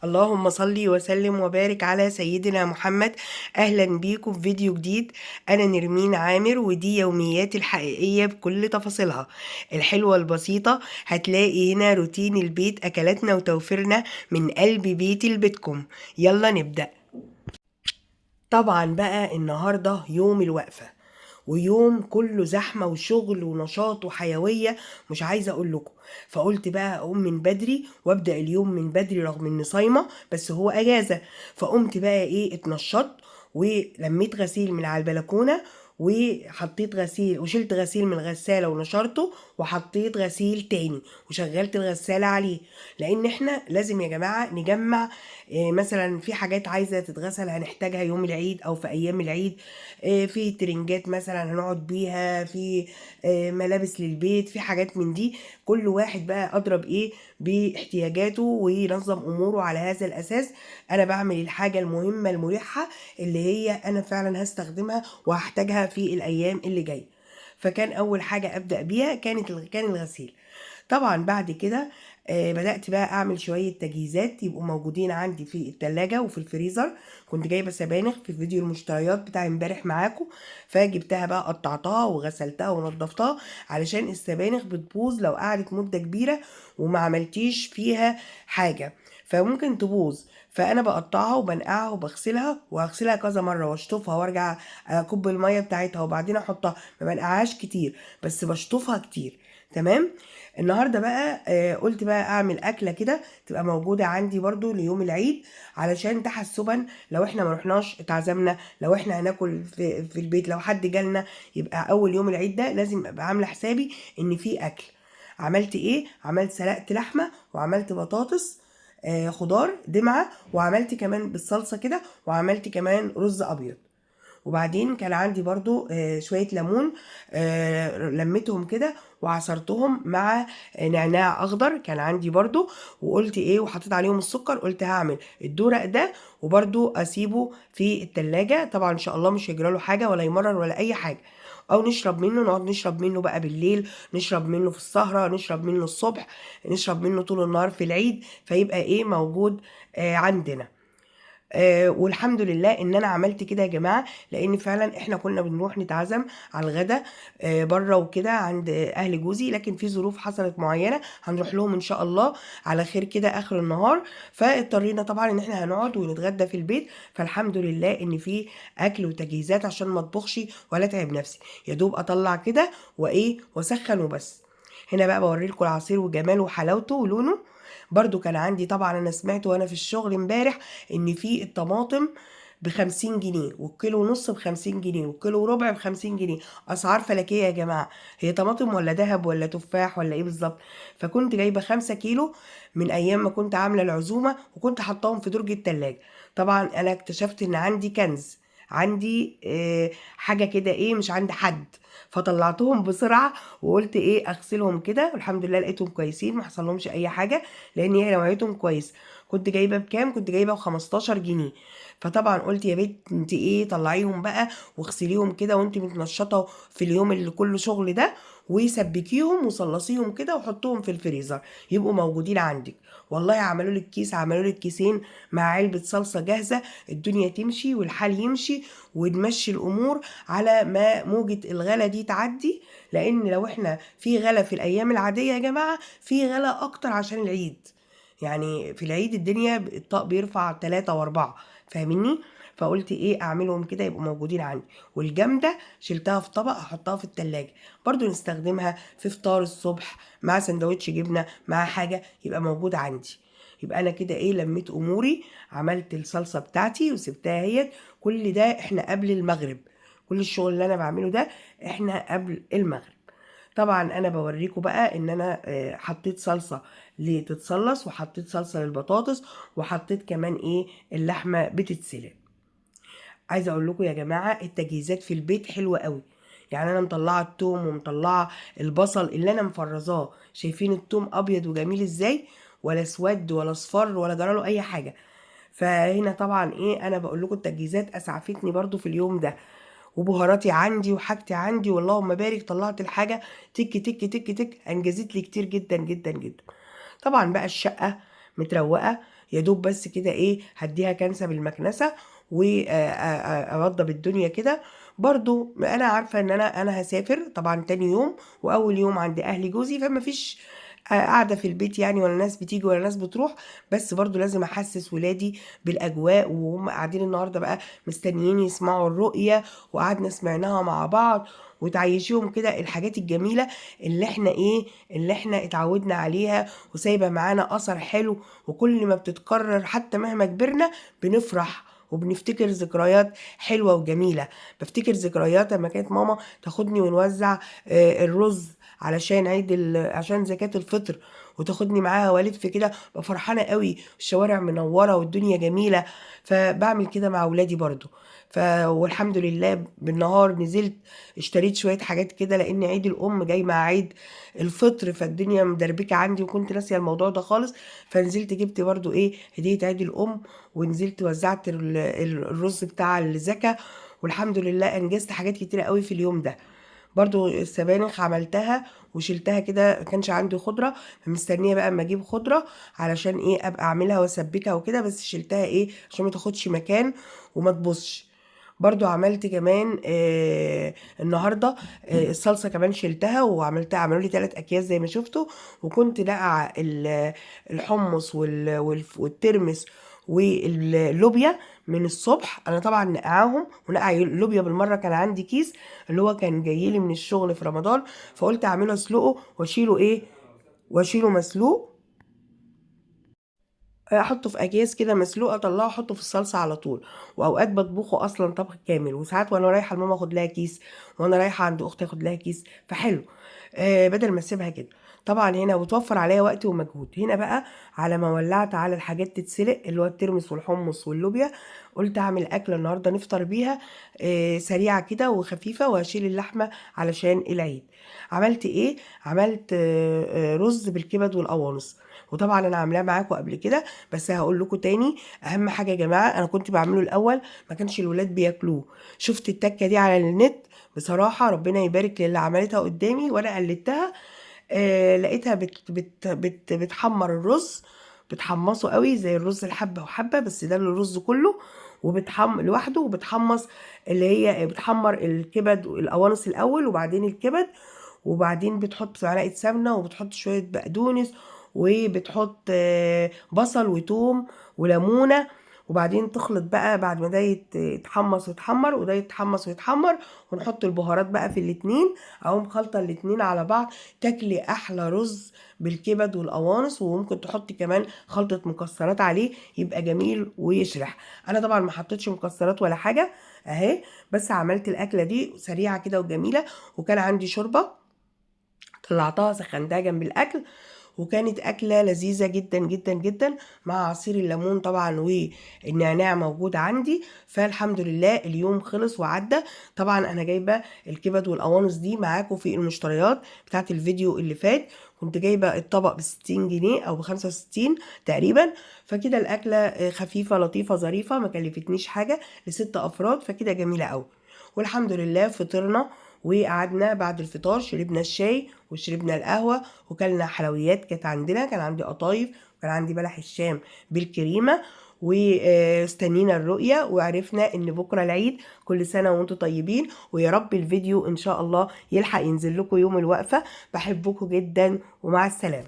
اللهم صل وسلم وبارك على سيدنا محمد. اهلا بيكم في فيديو جديد. انا نرمين عامر، ودي يومياتي الحقيقية بكل تفاصيلها الحلوة البسيطة. هتلاقي هنا روتين البيت، اكلاتنا وتوفيرنا من قلب بيتي لبيتكم. يلا نبدأ. طبعا بقى النهاردة يوم الوقفة، ويوم كله زحمة وشغل ونشاط وحيوية، مش عايزة اقول لكم. فقلت بقى اقوم من بدري وابدأ اليوم من بدري رغم اني صايمة، بس هو اجازة. فقمت بقى ايه، اتنشطت ولميت غسيل من على البلكونة، وحطيت غسيل وشلت غسيل من الغسالة ونشرته، وحطيت غسيل تاني وشغلت الغسالة عليه. لان احنا لازم يا جماعة نجمع. مثلا في حاجات عايزة تتغسل هنحتاجها يوم العيد او في ايام العيد. في ترنجات مثلا هنقعد بيها، في ملابس للبيت، في حاجات من دي. كل واحد بقى اضرب ايه باحتياجاته وينظم اموره على هذا الاساس. انا بعمل الحاجة المهمة الملحة اللي هي انا فعلا هستخدمها وهحتاجها في الايام اللي جاية. فكان اول حاجة ابدأ بيها كان الغسيل. طبعا بعد كده بدأت بقى أعمل شوية تجهيزات يبقوا موجودين عندي في التلاجة وفي الفريزر. كنت جايبة سبانخ في فيديو المشتريات بتاع امبارح معاكم، فجبتها بقى قطعتها وغسلتها ونضفتها، علشان السبانخ بتبوظ لو قعدت مدة كبيرة وما عملتيش فيها حاجة، فممكن تبوظ. فانا بقطعها وبنقعها وبغسلها وهغسلها كذا مره واشطفها وارجع اكب الميه بتاعتها وبعدين احطها. ما بنقعهاش كتير بس بشطفها كتير. تمام. النهارده بقى قلت بقى اعمل اكله كده تبقى موجوده عندي برضو ليوم العيد، علشان تحسبا لو احنا ما رحناش اتعزمنا، لو احنا هناكل في البيت، لو حد جالنا، يبقى اول يوم العيد ده لازم ابقى عامله حسابي ان في اكل. عملت ايه؟ عملت سلقت لحمه وعملت بطاطس خضار دمعه، وعملت كمان بالصلصه كده، وعملت كمان رز ابيض. وبعدين كان عندي برضو شوية ليمون، لميتهم كده وعصرتهم مع نعناع اخضر كان عندي برضو. وقلت ايه، وحطيت عليهم السكر، قلت هعمل الدورق ده وبرضو اسيبه في التلاجة. طبعا ان شاء الله مش هيجراله حاجة ولا يمرر ولا اي حاجة، او نشرب منه، نقعد نشرب منه بقى بالليل، نشرب منه في السهرة، نشرب منه الصبح، نشرب منه طول النهار في العيد، فيبقى ايه موجود عندنا. والحمد لله ان انا عملت كده يا جماعه، لان فعلا احنا كنا بنروح نتعزم على الغدا بره وكده عند اهل جوزي، لكن في ظروف حصلت معينه هنروح لهم ان شاء الله على خير كده اخر النهار. فاضطرينا طبعا ان احنا هنقعد ونتغدى في البيت. فالحمد لله ان في اكل وتجهيزات عشان ما اطبخش ولا اتعب نفسي، يا دوب اطلع كده وايه واسخن وبس. هنا بقى بوريلكم العصير وجماله وحلاوته ولونه. برضو كان عندي، طبعا انا سمعت وانا في الشغل امبارح ان في الطماطم ب50 جنيه، والكيلو ونص ب50 جنيه، والكيلو وربع ب50 جنيه. اسعار فلكية يا جماعة. هي طماطم ولا دهب ولا تفاح ولا ايه بالظبط؟ فكنت جايبة 5 كيلو من ايام ما كنت عاملة العزومة، وكنت حطاهم في درج التلاجة. طبعا انا اكتشفت ان عندي كنز، عندي حاجة كده ايه مش عند حد. فطلعتهم بسرعة وقلت ايه اغسلهم كده، والحمد لله لقيتهم كويسين ما حصلهمش اي حاجة، لان هي نوعيتهم كويس. كنت جايبه بكام؟ كنت جايبه ب15 جنيه. فطبعا قلت يا بنت انت ايه، طلعيهم بقى واغسليهم كده وانت متنشطه في اليوم اللي كله شغل ده، وسبكيهم وصلصيهم كده وحطوهم في الفريزر يبقوا موجودين عندك. والله عملوا لك كيس، عملوا لك كيسين مع علبه صلصه جاهزه. الدنيا تمشي والحال يمشي ونمشي الامور على ما موجة الغلا دي تعدي. لان لو احنا في غلا في الايام العاديه يا جماعه، في غلا اكتر عشان العيد. يعني في العيد الدنيا الطاق بيرفع 3 و4، فاهميني؟ فقلت ايه اعملهم كده يبقوا موجودين عندي. والجامدة شلتها في طبق احطها في التلاجة، برضو نستخدمها في فطار الصبح مع سندوتش جبنة مع حاجة، يبقى موجود عندي. يبقى انا كده ايه لميت اموري، عملت الصلصة بتاعتي وسبتها هي. كل ده احنا قبل المغرب، كل الشغل اللي انا بعمله ده احنا قبل المغرب. طبعا انا بوريكم بقى ان انا حطيت صلصة لتتصلص، وحطيت صلصة للبطاطس، وحطيت كمان ايه اللحمة بتتسلق. عايزة اقول لكم يا جماعة التجهيزات في البيت حلوة قوي. يعني انا مطلعة التوم ومطلعة البصل اللي انا مفرزاه، شايفين التوم ابيض وجميل ازاي، ولا اسود ولا اصفر ولا جراله اي حاجة. فهنا طبعا ايه انا بقول لكم التجهيزات اسعفتني برضو في اليوم ده. وبهاراتي عندي وحاجتي عندي، واللهم بارك طلعت الحاجة تك تك تك تك، انجزت لي كتير جدا جدا جدا. طبعا بقى الشقة متروقة، يا دوب بس كده ايه هديها كنسه بالمكنسه واوضب الدنيا كده. برضو انا عارفه ان انا هسافر طبعا تاني يوم، واول يوم عند اهل جوزي، فما فيش قاعده في البيت يعني، ولا ناس بتيجي ولا ناس بتروح. بس برضو لازم احسس ولادي بالاجواء، وهم قاعدين النهارده بقى مستنيين يسمعوا الرؤيه، وقعدنا سمعناها مع بعض، وتعيشيهم كده الحاجات الجميله اللي احنا ايه اللي احنا اتعودنا عليها، وسايبه معانا اثر حلو. وكل ما بتتكرر حتى مهما كبرنا بنفرح وبنفتكر ذكريات حلوة وجميلة. بفتكر ذكريات لما كانت ماما تاخدني ونوزع الرز علشان عشان زكاة الفطر، وتاخدني معاها والف كده، ببقى فرحانة قوي، الشوارع منورة والدنيا جميلة. فبعمل كده مع ولادي برضو. والحمد لله بالنهار نزلت اشتريت شوية حاجات كده، لان عيد الام جاي مع عيد الفطر، فالدنيا مدربكة عندي وكنت ناسية الموضوع ده خالص. فنزلت جبت برضو ايه هدية عيد الام، ونزلت وزعت الرز بتاع الزكاة. والحمد لله انجزت حاجات كتيرة قوي في اليوم ده. برضو السبانخ عملتها وشلتها كده، كانش عندي خضرة، فمستنية بقى اما اجيب خضرة علشان ايه ابقى اعملها واسبكها وكده، بس شلتها ايه عشان ما تاخدش مكان وما تبصش. برضو عملت كمان النهارده الصلصه كمان شلتها وعملتها، عملوا لي 3 اكياس زي ما شفتوا. وكنت نقع الحمص والترمس واللوبيا من الصبح. انا طبعا نقعاهم، ونقع اللوبيا بالمره، كان عندي كيس اللي هو كان جاي لي من الشغل في رمضان، فقلت اعمله اسلقه واشيله واشيله مسلوق. احطه في اكياس كده مسلوقه، اطلعه احطه في الصلصه على طول. واوقات بطبخه اصلا طبخ كامل، وساعات وانا رايحه لماما اخد لها كيس، وانا رايحه عند اختي اخد لها كيس، فحلو بدل ما اسيبها كده. طبعا هنا بتوفر عليا وقت ومجهود. هنا بقى على ما ولعت على الحاجات تتسلق، اللي هو الترمس والحمص واللوبيا، قلت اعمل اكله النهارده نفطر بيها سريعه كده وخفيفه، واشيل اللحمه علشان العيد. عملت ايه؟ عملت رز بالكبد والقوانص. وطبعا انا عاملاه معاكم قبل كده، بس هقول لكم تاني. اهم حاجه يا جماعه، انا كنت بعمله الاول ما كانش الولاد بياكلوه. شفت التكه دي على النت، بصراحه ربنا يبارك للي عملتها قدامي وانا قلدتها. لقيتها بتحمر الرز، بتحمصه قوي زي الرز الحبه وحبه، بس ده الرز كله لوحده. وبتحمص اللي هي بتحمر الكبد والقوانص الاول، وبعدين الكبد، وبعدين بتحط معلقه سمنه، وبتحط شويه بقدونس، وبتحط بصل وتوم وليمونه. وبعدين تخلط بقى بعد ما ده يتحمص ويتحمر، وده يتحمص ويتحمر، ونحط البهارات بقى في الاتنين، اقوم خلطه الاتنين على بعض. تاكلي احلى رز بالكبد والقوانص. وممكن تحطي كمان خلطه مكسرات عليه، يبقى جميل ويشرح. انا طبعا ما حطيتش مكسرات ولا حاجه اهي، بس عملت الاكله دي سريعه كده وجميله. وكان عندي شوربه طلعتها سخنتها جنب الاكل، وكانت اكله لذيذه جدا جدا جدا، مع عصير الليمون طبعا والنعناع موجود عندي. فالحمد لله اليوم خلص وعدى. طبعا انا جايبه الكبد والقوانص دي معاكم في المشتريات بتاعت الفيديو اللي فات، كنت جايبه الطبق ب60 جنيه او ب65 تقريبا. فكده الاكله خفيفه لطيفه ظريفه، ما كلفتنيش حاجه، ل6 افراد، فكده جميله قوي. والحمد لله فطرنا، وقعدنا بعد الفطار شربنا الشاي وشربنا القهوة، وكلنا حلويات. كانت عندنا كان عندي قطايف، وكان عندي بلح الشام بالكريمة، واستنينا الرؤية، وعرفنا ان بكرة العيد. كل سنة وانتم طيبين، ويا رب الفيديو ان شاء الله يلحق ينزل لكم يوم الوقفة. بحبكم جدا، ومع السلامة.